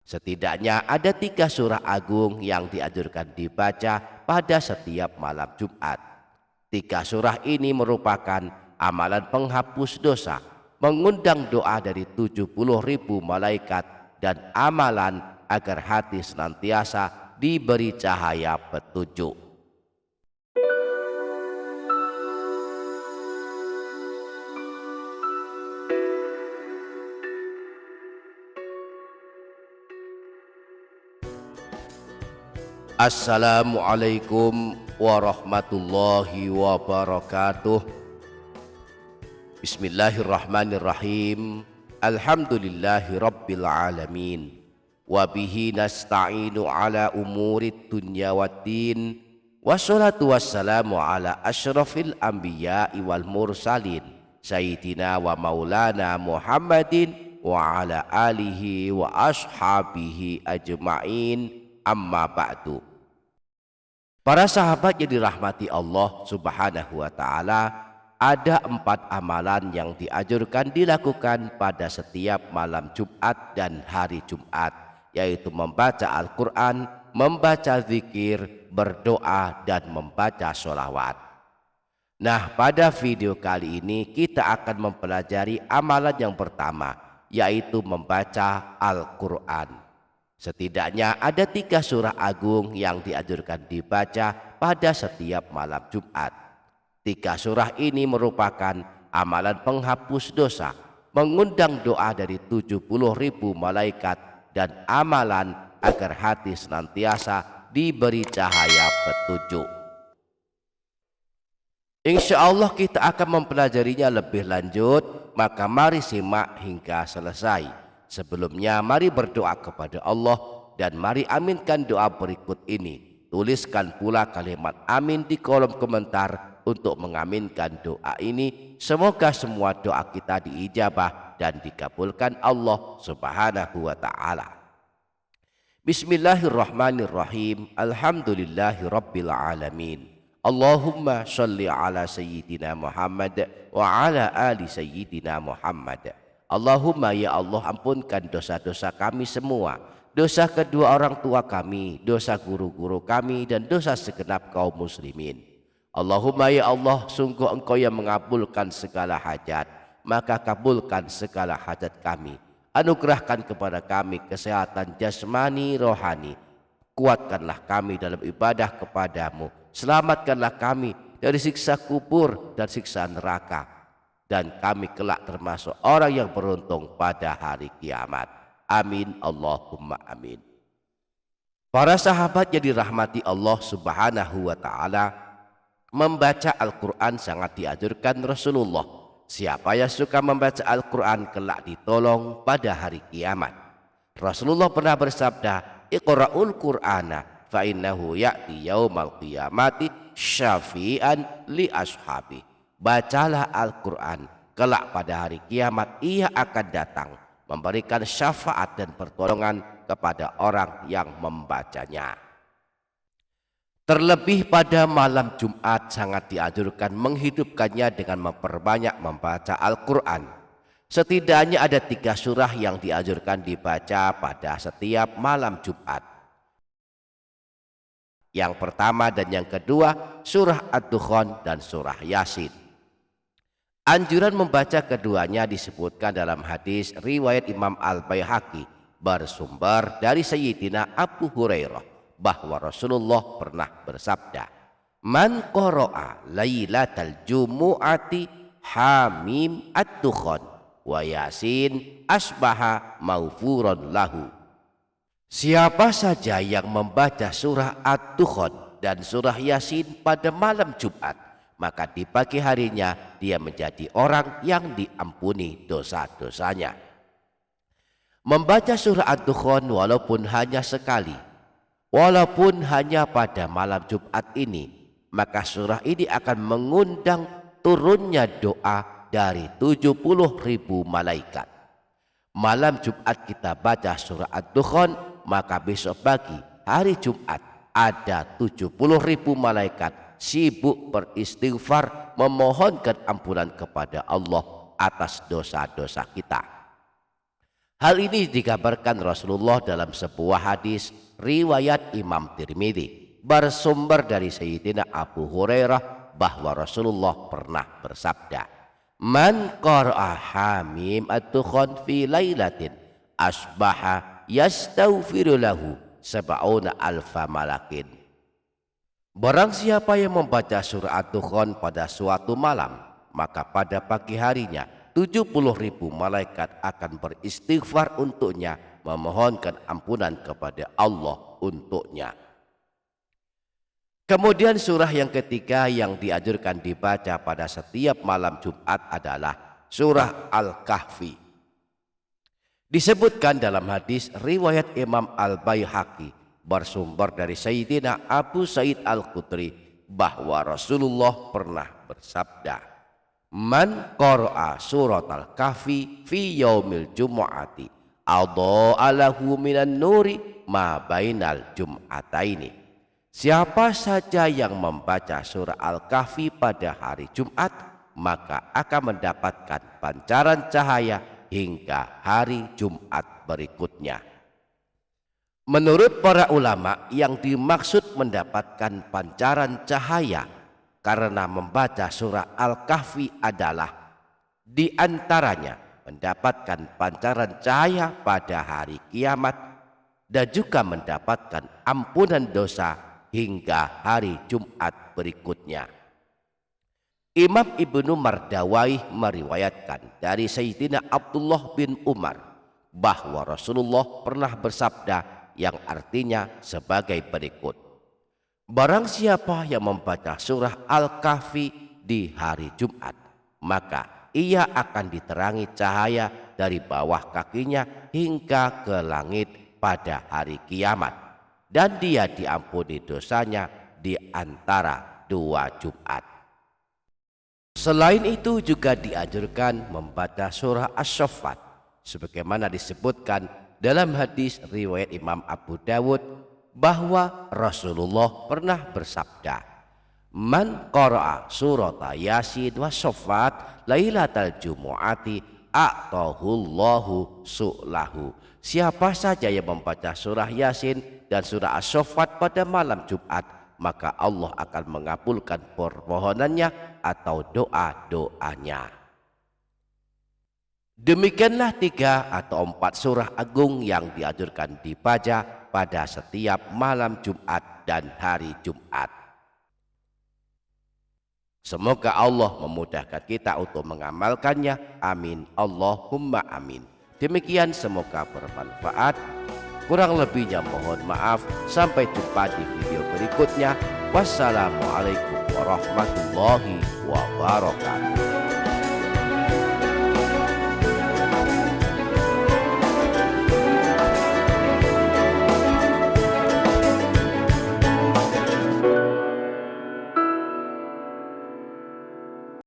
Setidaknya ada 3 surah agung yang dianjurkan dibaca pada setiap malam Jumat. 3 surah ini merupakan amalan penghapus dosa, mengundang doa dari 70.000 malaikat, dan amalan agar hati senantiasa diberi cahaya petunjuk. Assalamualaikum warahmatullahi wabarakatuh. Bismillahirrahmanirrahim. Alhamdulillahi rabbil alamin. Wabihi nasta'inu ala umurid dunya waddin. Wassalatu wassalamu ala ashrafil anbiya'i wal mursalin, Sayyidina wa maulana Muhammadin wa ala alihi wa ashabihi ajma'in. Amma ba'du. Para sahabat yang dirahmati Allah Subhanahu wa ta'ala, ada 4 amalan yang dianjurkan dilakukan pada setiap malam Jumat dan hari Jumat, yaitu membaca Al-Quran, membaca zikir, berdoa, dan membaca sholawat. Nah, pada video kali ini kita akan mempelajari amalan yang pertama, yaitu membaca Al-Quran. Setidaknya ada 3 surah agung yang dianjurkan dibaca pada setiap malam Jumat. 3 surah ini merupakan amalan penghapus dosa, mengundang doa dari 70.000 malaikat, dan amalan agar hati senantiasa diberi cahaya petunjuk. Insya Allah kita akan mempelajarinya lebih lanjut, maka mari simak hingga selesai. Sebelumnya mari berdoa kepada Allah dan mari aminkan doa berikut ini. Tuliskan pula kalimat amin di kolom komentar untuk mengaminkan doa ini. Semoga semua doa kita diijabah dan dikabulkan Allah Subhanahu wa ta'ala. Bismillahirrahmanirrahim. Alhamdulillahi rabbil alamin. Allahumma sholli ala sayyidina Muhammad wa ala ali sayyidina Muhammad. Allahumma ya Allah, ampunkan dosa-dosa kami semua, dosa kedua orang tua kami, dosa guru-guru kami, dan dosa segenap kaum muslimin. Allahumma ya Allah, sungguh Engkau yang mengabulkan segala hajat, maka kabulkan segala hajat kami. Anugerahkan kepada kami kesehatan jasmani rohani, kuatkanlah kami dalam ibadah kepadamu, selamatkanlah kami dari siksa kubur dan siksa neraka, dan kami kelak termasuk orang yang beruntung pada hari kiamat. Amin Allahumma amin. Para sahabat yang dirahmati Allah Subhanahu wa ta'ala, membaca Al-Quran sangat dianjurkan Rasulullah. Siapa yang suka membaca Al-Quran kelak ditolong pada hari kiamat. Rasulullah pernah bersabda, Iqra'ul Qur'ana fa innahu ya'ti yaumal qiyamati syafi'an li ashabi. Bacalah Al-Quran, kelak pada hari kiamat ia akan datang memberikan syafaat dan pertolongan kepada orang yang membacanya. Terlebih pada malam Jumat sangat dianjurkan menghidupkannya dengan memperbanyak membaca Al-Quran. Setidaknya ada 3 surah yang dianjurkan dibaca pada setiap malam Jumat. Yang pertama dan yang kedua surah Ad-Dukhan dan surah Yasin. Anjuran membaca keduanya disebutkan dalam hadis riwayat Imam Al-Baihaqi bersumber dari Sayyidina Abu Hurairah bahwa Rasulullah pernah bersabda, Man qara'a lailatal jumu'ati hamim ad-dukhan wa yasin asbaha maufuran lahu. Siapa saja yang membaca surah Ad-Dukhan dan surah Yasin pada malam Jumat, maka di pagi harinya dia menjadi orang yang diampuni dosa-dosanya. Membaca surah Ad-Dukhan walaupun hanya sekali, walaupun hanya pada malam Jumat ini, maka surah ini akan mengundang turunnya doa dari 70.000 malaikat. Malam Jumat kita baca surah Ad-Dukhan, maka besok pagi hari Jumat ada 70.000 malaikat sibuk beristighfar memohonkan ampunan kepada Allah atas dosa-dosa kita. Hal ini dikabarkan Rasulullah dalam sebuah hadis riwayat Imam Tirmidzi bersumber dari Sayyidina Abu Hurairah bahwa Rasulullah pernah bersabda, "Man qara'a hamim at-tukhan fi lailatin asbaha yastaghfiru lahu sab'una alfa malakin." Barang siapa yang membaca surah At-Dukhan pada suatu malam, maka pada pagi harinya 70.000 malaikat akan beristighfar untuknya, memohonkan ampunan kepada Allah untuknya. Kemudian surah yang ketiga yang dianjurkan dibaca pada setiap malam Jumat adalah surah Al-Kahfi. Disebutkan dalam hadis riwayat Imam Al-Baihaqi bersumber dari Sayyidina Abu Sa'id Al-Khudri bahwa Rasulullah pernah bersabda, "Man qara'a surat Al-Kahfi fi yaumil jumu'ati adha'a lahu minan nuri ma bainal jum'ataini." Siapa saja yang membaca surah Al-Kahfi pada hari Jumat, maka akan mendapatkan pancaran cahaya hingga hari Jumat berikutnya. Menurut para ulama, yang dimaksud mendapatkan pancaran cahaya karena membaca surah Al-Kahfi adalah di antaranya mendapatkan pancaran cahaya pada hari kiamat dan juga mendapatkan ampunan dosa hingga hari Jumat berikutnya. Imam Ibnu Mardawaih meriwayatkan dari Sayyidina Abdullah bin Umar bahwa Rasulullah pernah bersabda yang artinya sebagai berikut, barang siapa yang membaca surah Al-Kahfi di hari Jumat, maka ia akan diterangi cahaya dari bawah kakinya hingga ke langit pada hari kiamat, dan dia diampuni dosanya di antara dua Jumat. Selain itu juga dianjurkan membaca surah Asy-Syaffat sebagaimana disebutkan dalam hadis riwayat Imam Abu Dawud bahwa Rasulullah pernah bersabda, "Man qara'a surata Yasin wa Syaffat lailatal jumu'ati a'tahullahu su'lahu." Siapa saja yang membaca surah Yasin dan surah Asy-Syaffat pada malam Jumat, maka Allah akan mengabulkan permohonannya atau doa-doanya. Demikianlah 3 atau 4 surah agung yang dianjurkan dibaca pada setiap malam Jumat dan hari Jumat. Semoga Allah memudahkan kita untuk mengamalkannya. Amin. Allahumma amin. Demikian, semoga bermanfaat. Kurang lebihnya mohon maaf. Sampai jumpa di video berikutnya. Wassalamualaikum warahmatullahi wabarakatuh.